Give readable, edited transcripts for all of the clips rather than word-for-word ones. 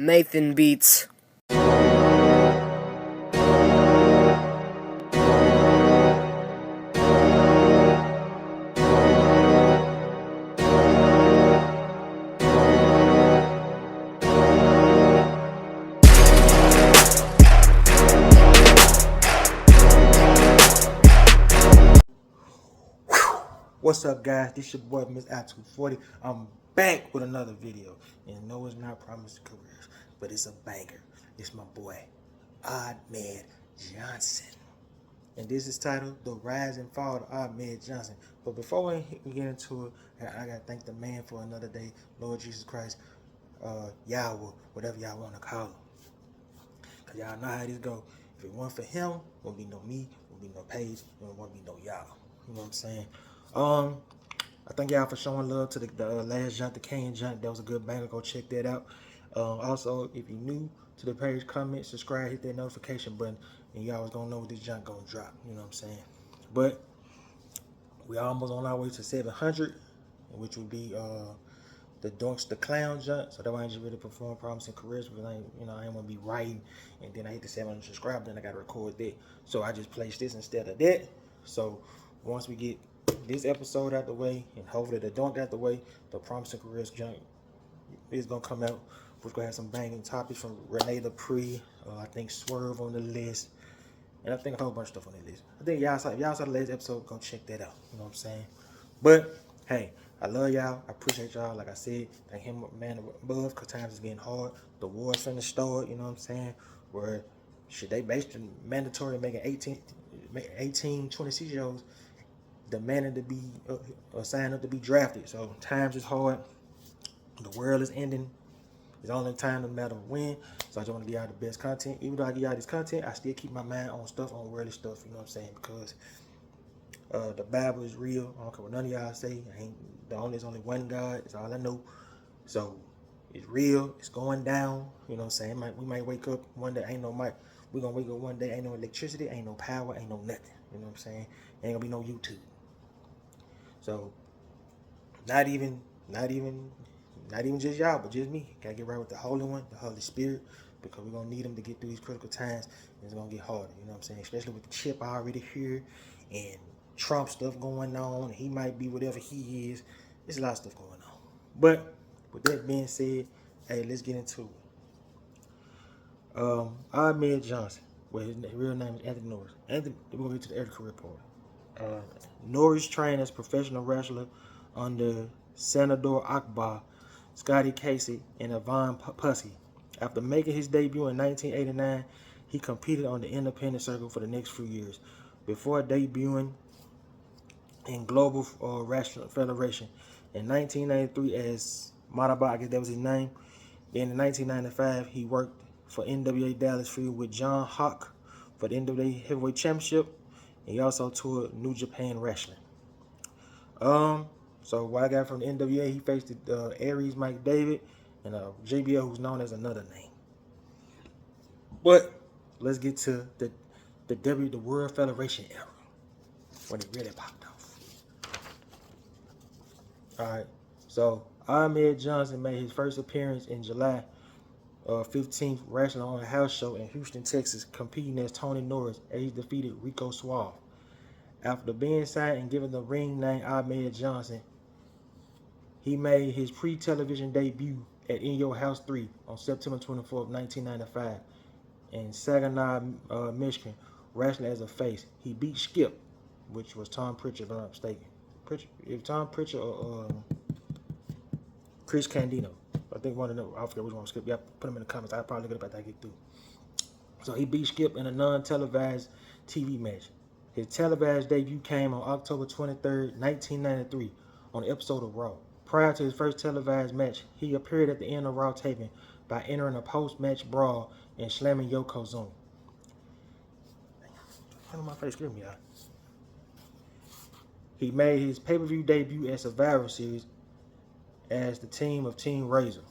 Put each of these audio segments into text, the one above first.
Nathan Beats. What's up, guys? This your boy Miss I240. I'm back with another video, and no, it's not Promised Careers, but it's a banger. It's my boy Ahmed Johnson, and this is titled "The Rise and Fall of Ahmed Johnson." But before we get into it, I gotta thank the man for another day, Lord Jesus Christ, Yahweh, whatever y'all want to call him, cause y'all know how this go. If it weren't for him, won't be no me, won't be no Paige, won't be no y'all. You know what I'm saying? I thank y'all for showing love to the last junk, the Kane junk. That was a good banger. Go check that out. Also, if you're new to the page, comment, subscribe, hit that notification button, and y'all was gonna know what this junk gonna drop. You know what I'm saying? But we almost on our way to 700, which would be the Dunks the Clown junk. So that way I just really perform Promising Careers, because I ain't gonna be writing and then I hit the 700 subscribers, then I gotta record that. So I just placed this instead of that. So once we get this episode out the way and hopefully the Dunk out the way, the Promising Careers junk is gonna come out. We're gonna have some banging topics from Renee Dupree. I think Swerve on the list, and I think a whole bunch of stuff on the list. I think y'all saw the last episode, go check that out. You know what I'm saying? But hey, I love y'all. I appreciate y'all. Like I said, thank him, man above, because times is getting hard. The war's finna start. You know what I'm saying? Where should they basically mandatory making 18, 26-year-olds demanding to be signed up to be drafted. So times is hard. The world is ending. It's only time no matter when. So I just want to give y'all the best content. Even though I give y'all this content, I still keep my mind on stuff, on worldly stuff. You know what I'm saying? Because the Bible is real. I don't care what none of y'all say. There's only one God. That's all I know. So it's real. It's going down. You know what I'm saying? We might wake up one day, ain't no mic. We're going to wake up one day, ain't no electricity, ain't no power, ain't no nothing. You know what I'm saying? Ain't going to be no YouTube. So not even just y'all, but just me. Gotta get right with the Holy One, the Holy Spirit, because we're gonna need them to get through these critical times. And it's gonna get harder, you know what I'm saying? Especially with the chip already here and Trump stuff going on. He might be whatever he is. There's a lot of stuff going on. But with that being said, hey, let's get into it. Ahmed Johnson, well, his real name is Anthony Norris. We're gonna get to the early career part. Norris trained as a professional wrestler under Senador Akbar, Scotty Casey, and Ivan Pussy. After making his debut in 1989, he competed on the independent circuit for the next few years, before debuting in Global Wrestling Federation in 1993 as Madaba, I guess that was his name. Then in 1995, he worked for NWA Dallas Fuel with John Hawk for the NWA Heavyweight Championship, and he also toured New Japan Wrestling. So what I got from the NWA, he faced Aries Mike David and JBL, who's known as another name. But let's get to the World Federation era, when it really popped off. Alright, so Ahmed Johnson made his first appearance in July 15th, wrestling on a house show in Houston, Texas, competing as Tony Norris, as he defeated Rico Suave. After being signed and given the ring name Ahmed Johnson, he made his pre-television debut at In Your House 3 on September 24th, 1995 in Saginaw, Michigan, wrestling as a face. He beat Skip, which was Tom Pritchard, if I'm not mistaken. Tom Pritchard or Chris Candido. I think one of them, I forget which one was Skip. Yeah, put them in the comments. I'll probably look it up after I get through. So he beat Skip in a non-televised TV match. His televised debut came on October 23rd, 1993 on an episode of Raw. Prior to his first televised match, he appeared at the end of Raw taping by entering a post-match brawl and slamming Yokozuna. My face scared me out. He made his pay-per-view debut at Survivor Series as the team of Team Razor.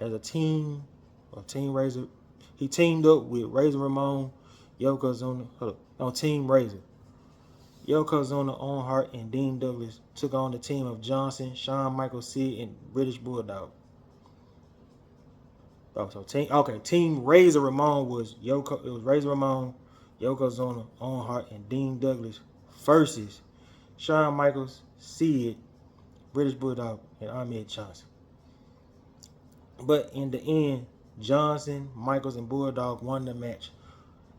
As a team of Team Razor, he teamed up with Razor Ramon, Yokozuna on Team Razor. Yokozuna, Owen Hart, and Dean Douglas took on the team of Johnson, Shawn Michaels, Sid, and British Bulldog. Oh, so Team Razor Ramon was Yoko. It was Razor Ramon, Yokozuna, Owen Hart, and Dean Douglas versus Shawn Michaels, Sid, British Bulldog, and Ahmed Johnson. But in the end, Johnson, Michaels, and Bulldog won the match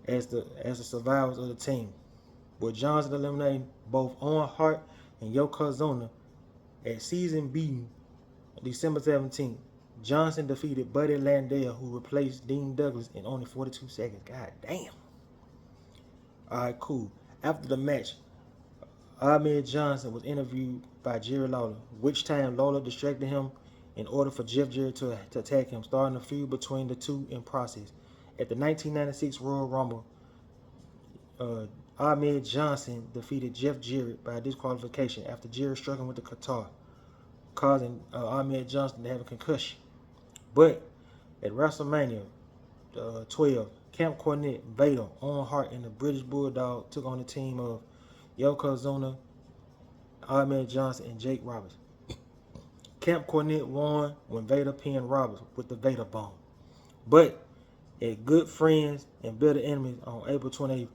as the survivors of the team. With Johnson eliminating both Owen Hart and Yokozuna at season B, December 17th. Johnson defeated Buddy Landell, who replaced Dean Douglas in only 42 seconds. God damn. Alright, cool. After the match, Ahmed Johnson was interviewed by Jerry Lawler, which time Lawler distracted him in order for Jeff Jarrett to attack him, starting a feud between the two in process. At the 1996 Royal Rumble, Ahmed Johnson defeated Jeff Jarrett by disqualification after Jarrett struck him with the guitar, causing Ahmed Johnson to have a concussion. But at WrestleMania 12, Camp Cornette, Vader, Owen Hart, and the British Bulldog took on the team of Yokozuna, Ahmed Johnson, and Jake Roberts. Camp Cornette won when Vader pinned Roberts with the Vader Bomb. But at Good Friends and Bitter Enemies on April 28th,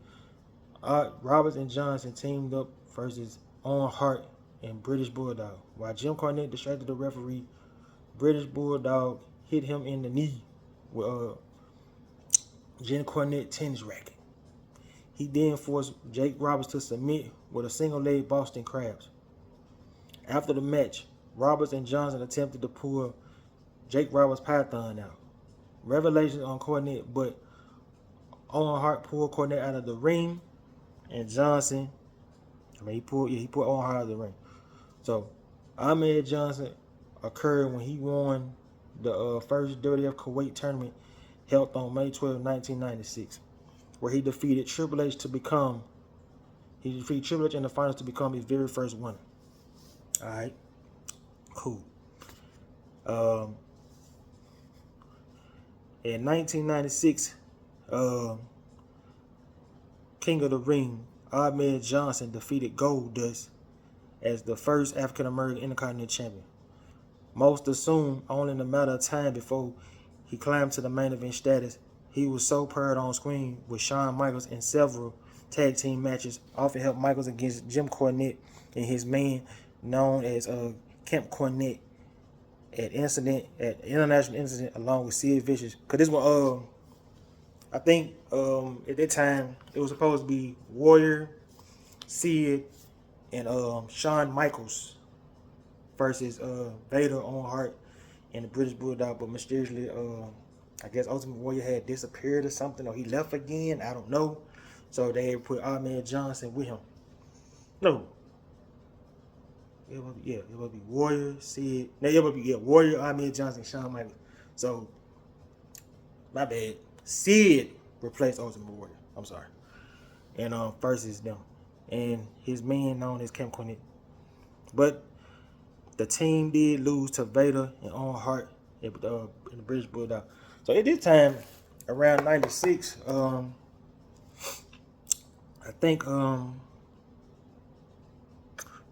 Roberts and Johnson teamed up versus Owen Hart and British Bulldog. While Jim Cornette distracted the referee, British Bulldog hit him in the knee with Jim Cornette tennis racket. He then forced Jake Roberts to submit with a single leg Boston Crabs. After the match, Roberts and Johnson attempted to pull Jake Roberts' python out. Revelations on Cornette, but Owen Hart pulled Cornette out of the ring, and Johnson, he pulled Owen Hart out of the ring. So Ahmed Johnson occurred when he won the first WWF Kuwait tournament held on May 12, 1996, where he defeated Triple H in the finals to become his very first winner. All right, cool. In 1996, King of the Ring, Ahmed Johnson defeated Goldust as the first African American Intercontinental Champion. Most assumed only in a matter of time before he climbed to the main event status. He was so paired on screen with Shawn Michaels in several tag team matches, often helped Michaels against Jim Cornette and his man known as Camp Cornette at International Incident along with Sid Vicious. Cause this one, I think at that time it was supposed to be Warrior, Sid, and Shawn Michaels versus Vader, Owen Hart, and the British Bulldog, but mysteriously, I guess Ultimate Warrior had disappeared or something, or he left again. I don't know. So they put Ahmed Johnson with him. No. It would be Warrior, Sid. No, it would be Warrior, Ahmed Johnson, Shawn Michaels. So, my bad. Sid replaced Ultimate Warrior. I'm sorry. And versus them. And his man known as Camp Cornette. But the team did lose to Vader and Owen Hart in the British Bulldog. So at this time, around 96, I think when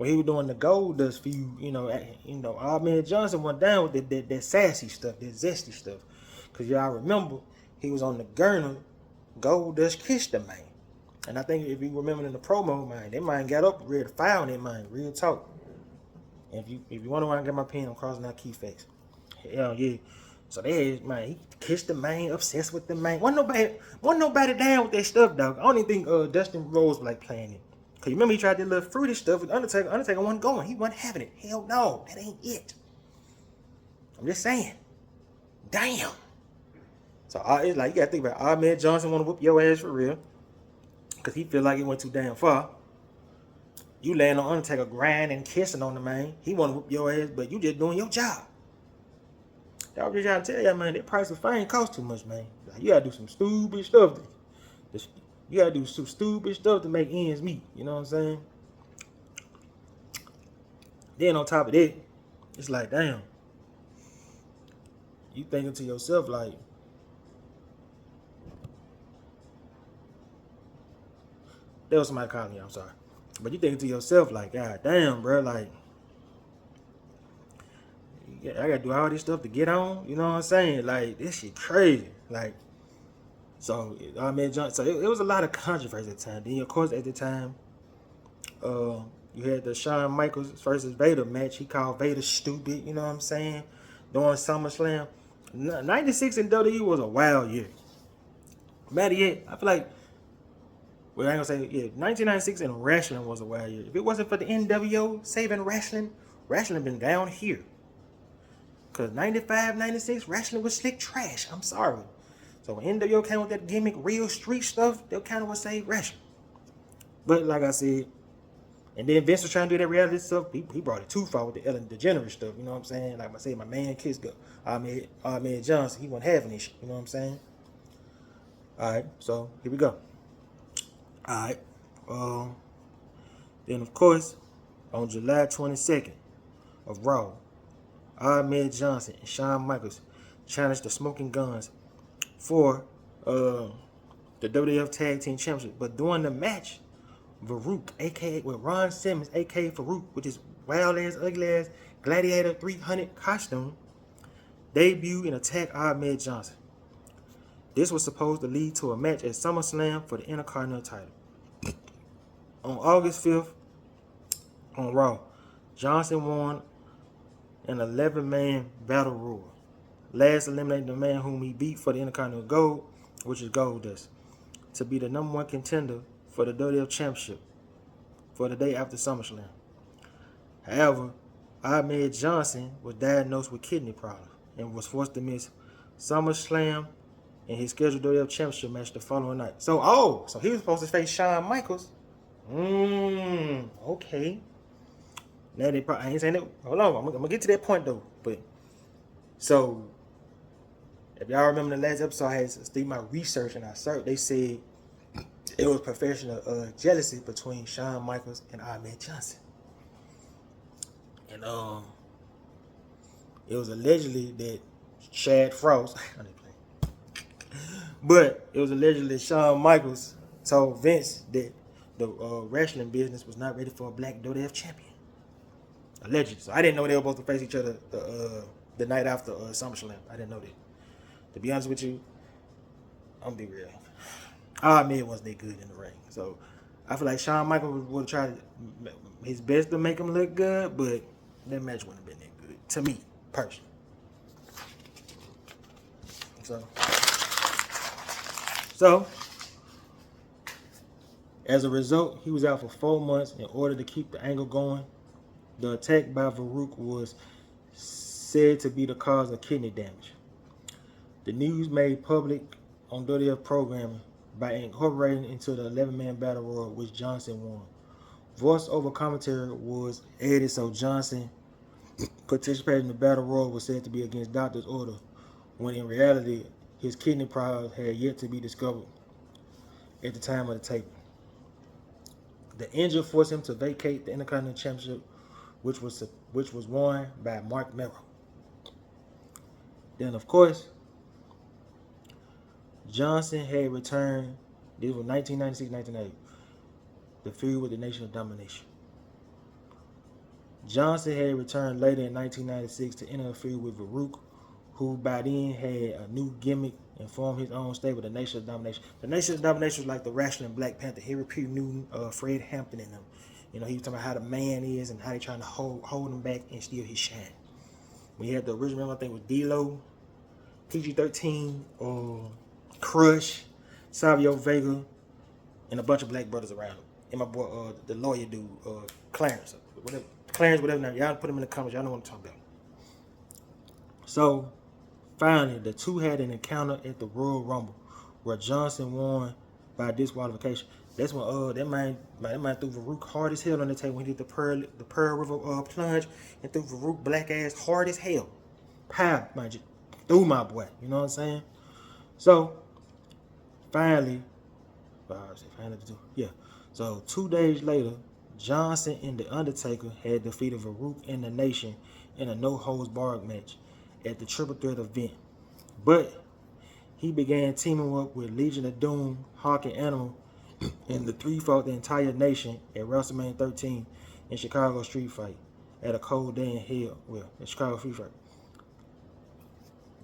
he was doing the Goldust feud, Ahmed Johnson went down with that sassy stuff, that zesty stuff. Cause y'all remember he was on the Gurner, Goldust kissed the man. And I think if you remember in the promo, man, that man got up ready to fire on that man, real talk. And if you wonder why I got my pen, I'm crossing out key facts. Hell yeah. So he kissed the man, obsessed with the man. Wasn't nobody down with that stuff, dog. I don't even think Dustin Rhodes like playing it. Cause you remember he tried that little fruity stuff with Undertaker. Undertaker wasn't going. He wasn't having it. Hell no, that ain't it. I'm just saying. Damn. So it's like you gotta think about it. Ahmed Johnson want to whoop your ass for real. Cause he feel like it went too damn far. You laying on Undertaker grinding, kissing on the man. He want to whoop your ass, but you just doing your job. I was just trying to tell you, man, that price of fame costs too much, man. Like, you gotta do some stupid stuff. You gotta do some stupid stuff to make ends meet. You know what I'm saying? Then on top of that, it's like, damn. You thinking to yourself like, there was somebody calling me, I'm sorry. But you thinking to yourself like, God damn, bro, like, I gotta do all this stuff to get on. You know what I'm saying? Like, this shit crazy. Like, so Ahmed Johnson. So it was a lot of controversy at the time. Then of course at the time, you had the Shawn Michaels versus Vader match. He called Vader stupid. You know what I'm saying? During SummerSlam. 96 in WWE was a wild year. Matter yet, I feel like, well, I ain't gonna say, yeah, 1996 in wrestling was a wild year. If it wasn't for the NWO saving wrestling, wrestling been down here. Because 95, 96, wrestling was slick trash. I'm sorry. So when NWO came with that gimmick, real street stuff, they kind of would save wrestling. But like I said, and then Vince was trying to do that reality stuff. He brought it too far with the Ellen DeGeneres stuff. You know what I'm saying? Like I say, my man Kiss go. Ahmed Johnson, he wasn't having this shit. You know what I'm saying? All right, so here we go. All right. Then of course, on July 22nd of Raw, Ahmed Johnson and Shawn Michaels challenged the Smoking Guns for the WWF Tag Team Championship. But during the match, Farouk, aka with Ron Simmons, aka Farouk, with his wild ass, ugly ass Gladiator 300 costume, debuted and attacked Ahmed Johnson. This was supposed to lead to a match at SummerSlam for the Intercontinental title. On August 5th, on Raw, Johnson won an 11-man battle royal. Last eliminating the man whom he beat for the Intercontinental Gold, which is Goldust, to be the number 1 contender for the WWF Championship for the day after SummerSlam. However, Ahmed Johnson was diagnosed with kidney problems and was forced to miss SummerSlam and his scheduled WWF Championship match the following night. So he was supposed to face Shawn Michaels. Okay. Now they probably, I ain't saying that. Hold on, I'm gonna get to that point though. But so, if y'all remember the last episode, I had to do my research and I searched. They said it was professional jealousy between Shawn Michaels and Ahmed Johnson, and it was allegedly that Shad Frost, but it was allegedly that Shawn Michaels told Vince that the wrestling business was not ready for a black WWF champion. Allegedly. So I didn't know they were supposed to face each other the night after SummerSlam. I didn't know that. To be honest with you, I'm gonna be real. Ahmed wasn't that good in the ring. So I feel like Shawn Michaels would have tried his best to make him look good, but that match wouldn't have been that good. To me, personally. So as a result, he was out for 4 months in order to keep the angle going. The attack by Farouk was said to be the cause of kidney damage. The news made public on WWF programming by incorporating into the 11-man battle royal, which Johnson won. Voice-over commentary was added, so Johnson participating in the battle royal was said to be against doctor's order, when in reality his kidney problems had yet to be discovered at the time of the taping. The injury forced him to vacate the Intercontinental Championship, which was won by Mark Merrow. Then, of course, Johnson had returned. This was 1996-1998. The feud with the Nation of Domination. Johnson had returned later in 1996 to enter a feud with Farouk, who by then had a new gimmick and formed his own stable, the Nation of Domination. The Nation of Domination was like the wrestling Black Panther, Harry P. Newton, Fred Hampton, and them. You know, he was talking about how the man is and how they trying to hold him back and steal his shine. We had the original, I think, with D-Lo, PG-13, Crush, Savio Vega, and a bunch of black brothers around him. And my boy, the lawyer dude, Clarence, whatever name. Y'all put him in the comments. Y'all know what I'm talking about. So, finally, the two had an encounter at the Royal Rumble, where Johnson won by disqualification. That's when that man threw Farouk hard as hell on the table when he did the Pearl River plunge and threw Farouk black ass hard as hell. Pow, mind you, threw my boy. You know what I'm saying? So, finally, So 2 days later, Johnson and The Undertaker had defeated Farouk and the Nation in a no-holds-barred match at the Triple Threat event. But he began teaming up with Legion of Doom, Hawk, and Animal, and the three fought the entire Nation at WrestleMania 13 in Chicago Street Fight at a cold day in hell. Well, at Chicago Street Fight.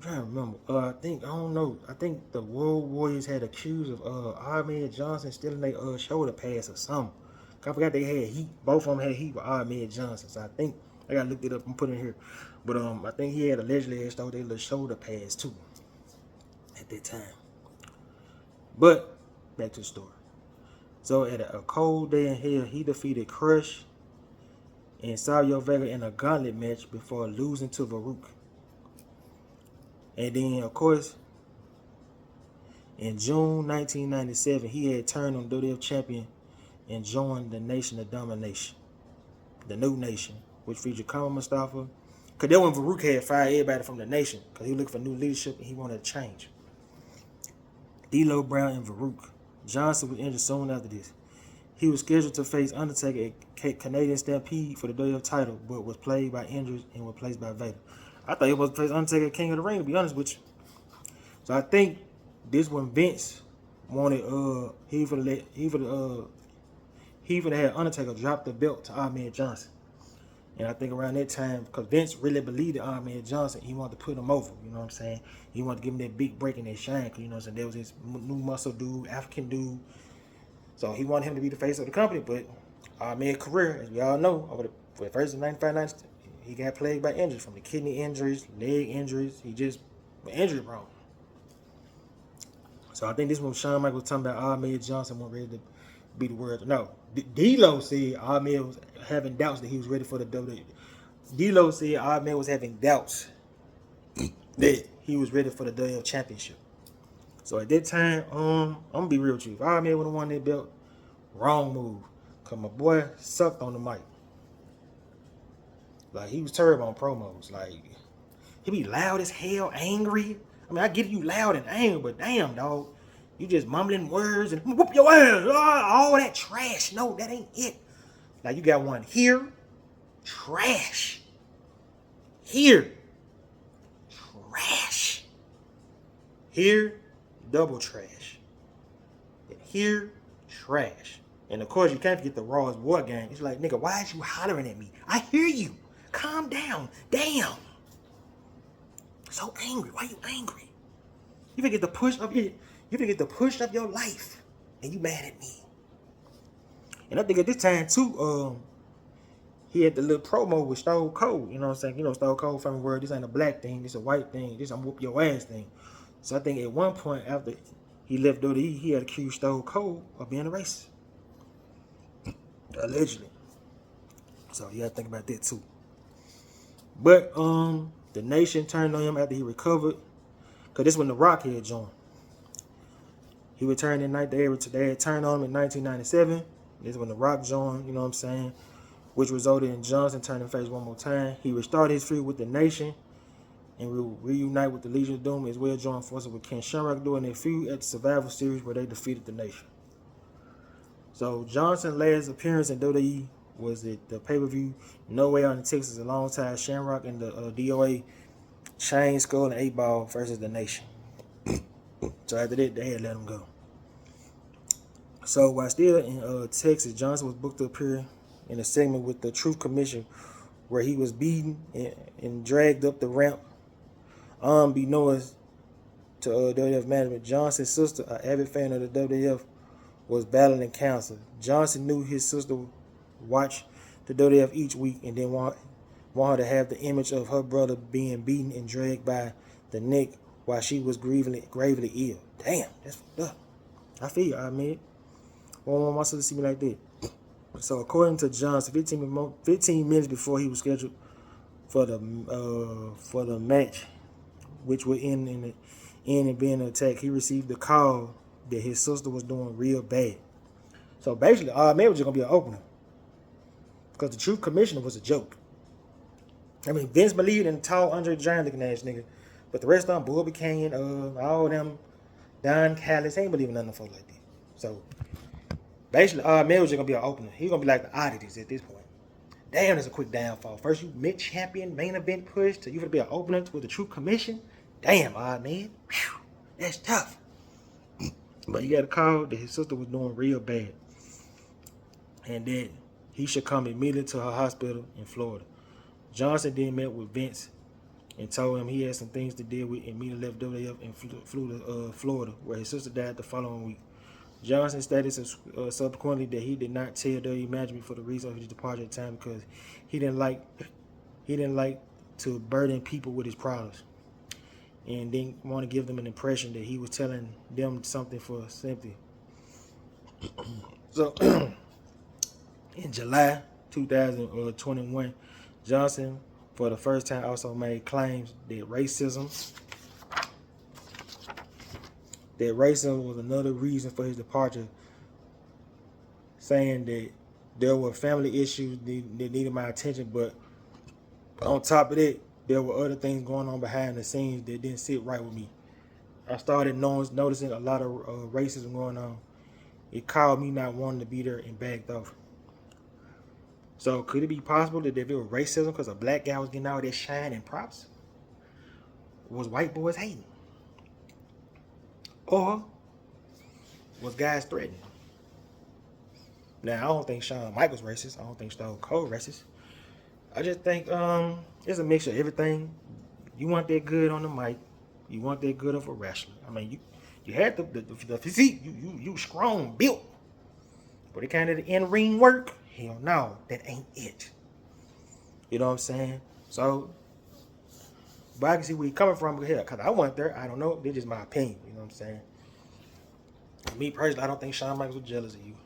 trying to remember. I don't know. I think the World Warriors had accused of Ahmed Johnson stealing their shoulder pads or something. I forgot they had heat. Both of them had heat with Ahmed Johnson. So I think I gotta look it up and put it in here. But I think he had allegedly stole their little shoulder pads too at that time. But back to the story. So at a cold day in hell, he defeated Crush and Savio Vega in a gauntlet match before losing to Farouk. And then, of course, in June 1997, he had turned on WWF champion and joined the Nation of Domination, the New Nation, which featured Kama Mustafa. Because that when Farouk had fired everybody from the Nation, because he was looking for new leadership and he wanted to change. D'Lo Brown and Farouk. Johnson was injured soon after this. He was scheduled to face Undertaker at Canadian Stampede for the WWF title, but was plagued by injuries and replaced by Vader. I thought he was to face Undertaker at King of the Ring, to be honest with you. So I think this one Vince wanted he for had Undertaker drop the belt to Ahmed Johnson. And I think around that time, because Vince really believed in Ahmed Johnson, he wanted to put him over, you know what I'm saying? He wanted to give him that big break and that shine, because, you know what I'm saying, there was this new muscle dude, African dude. So he wanted him to be the face of the company, but Ahmed's career, as we all know, for the first 95 nights, he got plagued by injuries, from the kidney injuries, leg injuries. He just was injury prone. So I think this one Shawn Michaels was talking about Ahmed Johnson wasn't ready to be the world. No, D'Lo said Ahmed was having doubts that he was ready for the WWE. D'Lo said Ahmed was having doubts that he was ready for the WWF Championship. So at that time, I'm gonna be real with you. If Ahmed would have won that belt, wrong move. Cause my boy sucked on the mic. Like, he was terrible on promos. Like, he be loud as hell, angry. I mean, I get you loud and angry, but damn, dog, you just mumbling words and whoop your ass, all that trash. No, that ain't it. Like, you got one here, trash. Here, trash. Here, double trash. And here, trash. And of course, you can't forget the Raw's War Gang. It's like, nigga, why is you hollering at me? I hear you. Calm down. Damn. So angry. Why you angry? You forget the push of your life, and you mad at me. And I think at this time too, he had the little promo with Stone Cold. You know what I'm saying? You know, Stone Cold from the word. This ain't a black thing. This a white thing. This I'm whoop your ass thing. So I think at one point after he left WWE, he had accused Stone Cold of being a racist, allegedly. So you gotta think about that too. But the Nation turned on him after he recovered, cause this when The Rock had joined. He returned in they had turned on him in 1997. This is when The Rock joined. You know what I'm saying? Which resulted in Johnson turning face one more time. He restarted his feud with the Nation and will reunite with the Legion of Doom as well, join forces with Ken Shamrock during their feud at the Survivor Series where they defeated the Nation. So Johnson's last appearance in WWE was at the pay-per-view No Way Out in Texas alongside Shamrock and the DOA Chain, Skull, and 8-Ball versus the Nation. So after that, they had let him go. So while still in Texas, Johnson was booked to appear in a segment with the Truth Commission where he was beaten and dragged up the ramp. Unbeknownst to WWF management, Johnson's sister, an avid fan of the WWF, was battling cancer. Johnson knew his sister watched the WWF each week and didn't want her to have the image of her brother being beaten and dragged by the neck while she was gravely ill. Damn, that's fucked up. I feel you, I mean, I don't want my sister to see me like that. So according to Johnson, 15 minutes before he was scheduled for the match, which would end in being an attack, he received the call that his sister was doing real bad. So basically, Ahmed was just gonna be an opener, because the Truth Commissioner was a joke. I mean, Vince believed in the tall Andre the Giant looking ass nigga, but the rest of them, Bubba Kane, all them, Don Callis, ain't believing nothing for like that. So basically, Ahmed was just gonna be an opener. He's gonna be like the oddities at this point. Damn, that's a quick downfall. First you mid-champion, main event push, to you gonna be an opener with the Truth Commission. Damn, Ahmed. Whew, that's tough. But he got a call that his sister was doing real bad, and that he should come immediately to her hospital in Florida. Johnson then met with Vince and told him he had some things to deal with, and immediately left WWF and flew to Florida, where his sister died the following week. Johnson stated subsequently that he did not tell WWE management for the reason of his departure at the time because he didn't like to burden people with his problems, and didn't want to give them an impression that he was telling them something for sympathy. So, in July 2021, Johnson, for the first time, also made claims that racism was another reason for his departure, saying that there were family issues that needed my attention, but on top of that, there were other things going on behind the scenes that didn't sit right with me. I started noticing a lot of racism going on. It called me not wanting to be there and backed off. So could it be possible that if it was racism because a black guy was getting all that shine and props, was white boys hating? Or was guys threatening? Now, I don't think Shawn Michaels racist. I don't think Stone Cold racist. I just think it's a mixture of everything. You want that good on the mic. You want that good of a wrestler. I mean, you had the physique. You strong, built. But it kind of the in-ring work, hell no, that ain't it. You know what I'm saying? So, but I can see where you're coming from here, because I went there. I don't know. This is my opinion. You know what I'm saying? Me personally, I don't think Shawn Michaels was jealous of you.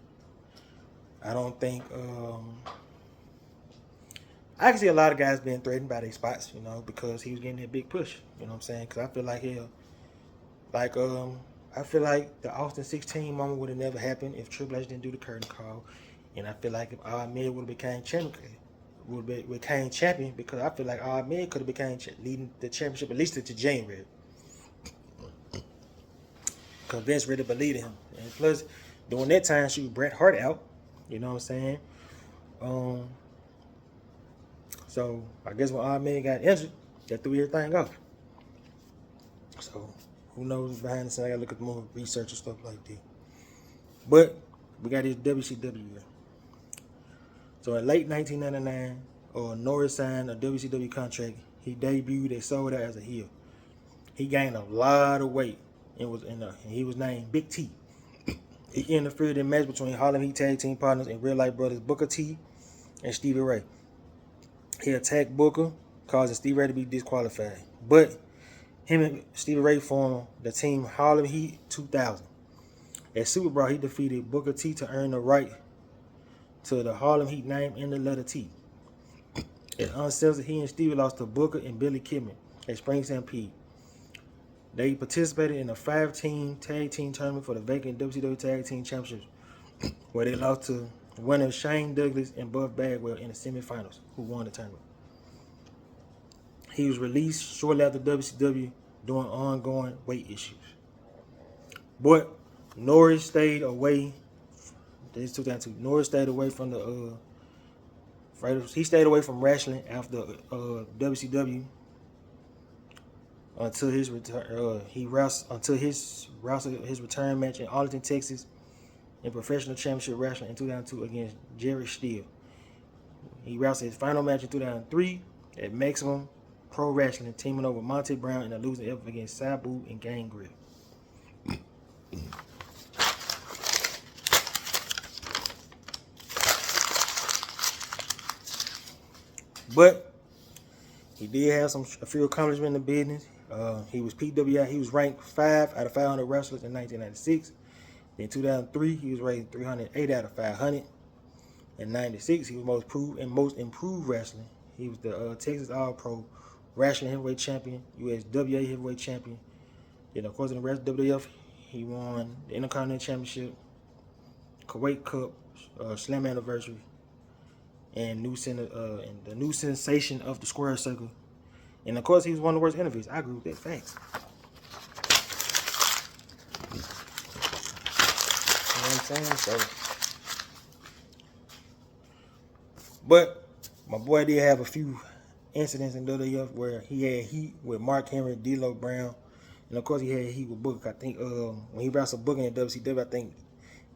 I don't think I can see a lot of guys being threatened by their spots, you know, because he was getting that big push. You know what I'm saying? Because I feel like I feel like the Austin 16 moment would have never happened if Triple H didn't do the curtain call, and I feel like if Ahmed would have became champion, because I feel like Ahmed could have became leading the championship at least to January. Because Vince really believed in him, and plus during that time, she was Bret Hart out. You know what I'm saying? So I guess when Ahmed got injured, that threw everything off. So who knows behind the scenes? I gotta look at more research and stuff like that. But we got this WCW here. So in late 1999, Norris signed a WCW contract. He debuted at Sold Out as a heel. He gained a lot of weight and he was named Big T. He interfered in a match between Harlem Heat tag team partners and Real Life brothers Booker T and Stevie Ray. He attacked Booker, causing Stevie Ray to be disqualified. But him and Stevie Ray formed the team Harlem Heat 2000. At Super Brawl, he defeated Booker T to earn the right to the Harlem Heat name and the letter T. At Uncensored, he and Stevie lost to Booker and Billy Kidman at Spring Stampede. They participated in a 5-team tag team tournament for the vacant WCW Tag Team Championships, where they lost to winner Shane Douglas and Buff Bagwell in the semifinals, who won the tournament. He was released shortly after WCW during ongoing weight issues. But Norris stayed away. This is 2002. Norris stayed away from he stayed away from wrestling after WCW until his return. Until his return match in Arlington, Texas, in professional championship wrestling in 2002 against Jerry Steele. He wrestled his final match in 2003 at Maximum Pro Wrestling, teaming over Monty Brown in a losing effort against Sabu and Gangrel. But he did have a few accomplishments in the business. He was PWI. He was ranked 5 out of 500 wrestlers in 1996. In 2003, he was rated 308 out of 500. In 96, he was most improved wrestling. He was the Texas All-Pro Wrestling Heavyweight Champion, USWA Heavyweight Champion. Then, of course, in the WWF, he won the Intercontinental Championship, Kuwait Cup, Slam Anniversary, and the new sensation of the Square Circle. And of course, he was one of the worst interviews. I agree with that. Facts. You know what I'm saying? So, but my boy did have a few incidents in WWF where he had heat with Mark Henry, D'Lo Brown, and of course he had heat with Booker. I think when he wrestled Booker in WCW, I think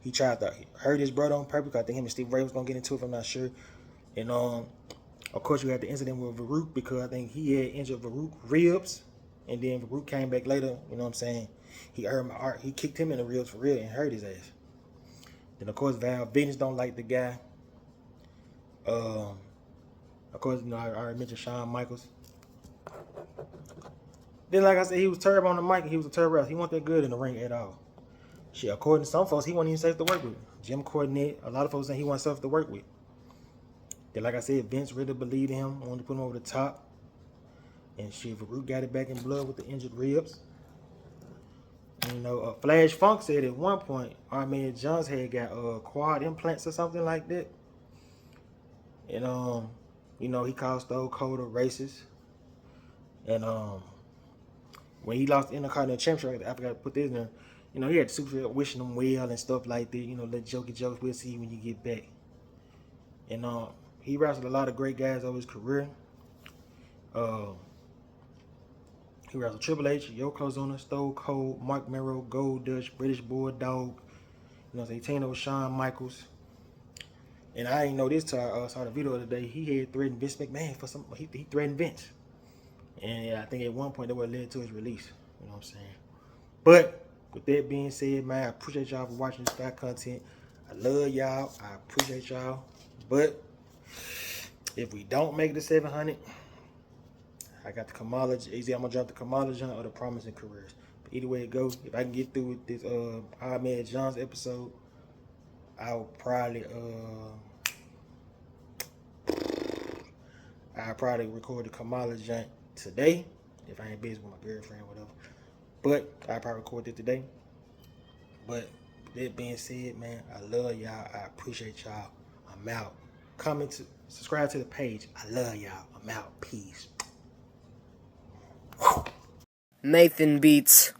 he tried to hurt his brother on purpose. I think him and Steve Ray was gonna get into it. I'm not sure. And Of course, you had the incident with Farouk because I think he had injured Farouk ribs, and then Farouk came back later. You know what I'm saying? He kicked him in the ribs for real and hurt his ass. Then of course Val Venis don't like the guy. Of course, I already mentioned Shawn Michaels. Then, like I said, he was terrible on the mic and he was a terrible. He wasn't that good in the ring at all. Shit, according to some folks, he wasn't even safe to work with. Jim Cornette, a lot of folks saying he wasn't safe to work with. Then, like I said, Vince really believed in him, wanted to put him over the top. And shit, Farouk got it back in blood with the injured ribs. And, Flash Funk said at one point, Ahmed Jones had got quad implants or something like that. And he called Stone Cold a racist. And when he lost the Intercontinental Championship, I forgot to put this in there. He had the super wishing him well and stuff like that. Let jokey jokes. We'll see you when you get back. And he wrestled a lot of great guys over his career. He wrestled Triple H, Yokozuna, Stone Cold, Mark Mero, Goldust, British Bulldog. Tino, Shawn Michaels. And I didn't know this till I saw the video the other day. He had threatened Vince McMahon for some. He threatened Vince. And I think at one point that would have led to his release. You know what I'm saying? But with that being said, man, I appreciate y'all for watching this style content. I love y'all. I appreciate y'all. But if we don't make the 700, I got the Kamala. Easy, I'm gonna jump the Kamala John or the Promising Careers. But either way it goes, if I can get through with this Ahmed John's episode, I'll probably record the Kamala John today if I ain't busy with my girlfriend or whatever. But I'll probably record it today. But with that being said, man, I love y'all. I appreciate y'all. I'm out. Comment, subscribe to the page. I love y'all. I'm out. Peace. Nathan Beats.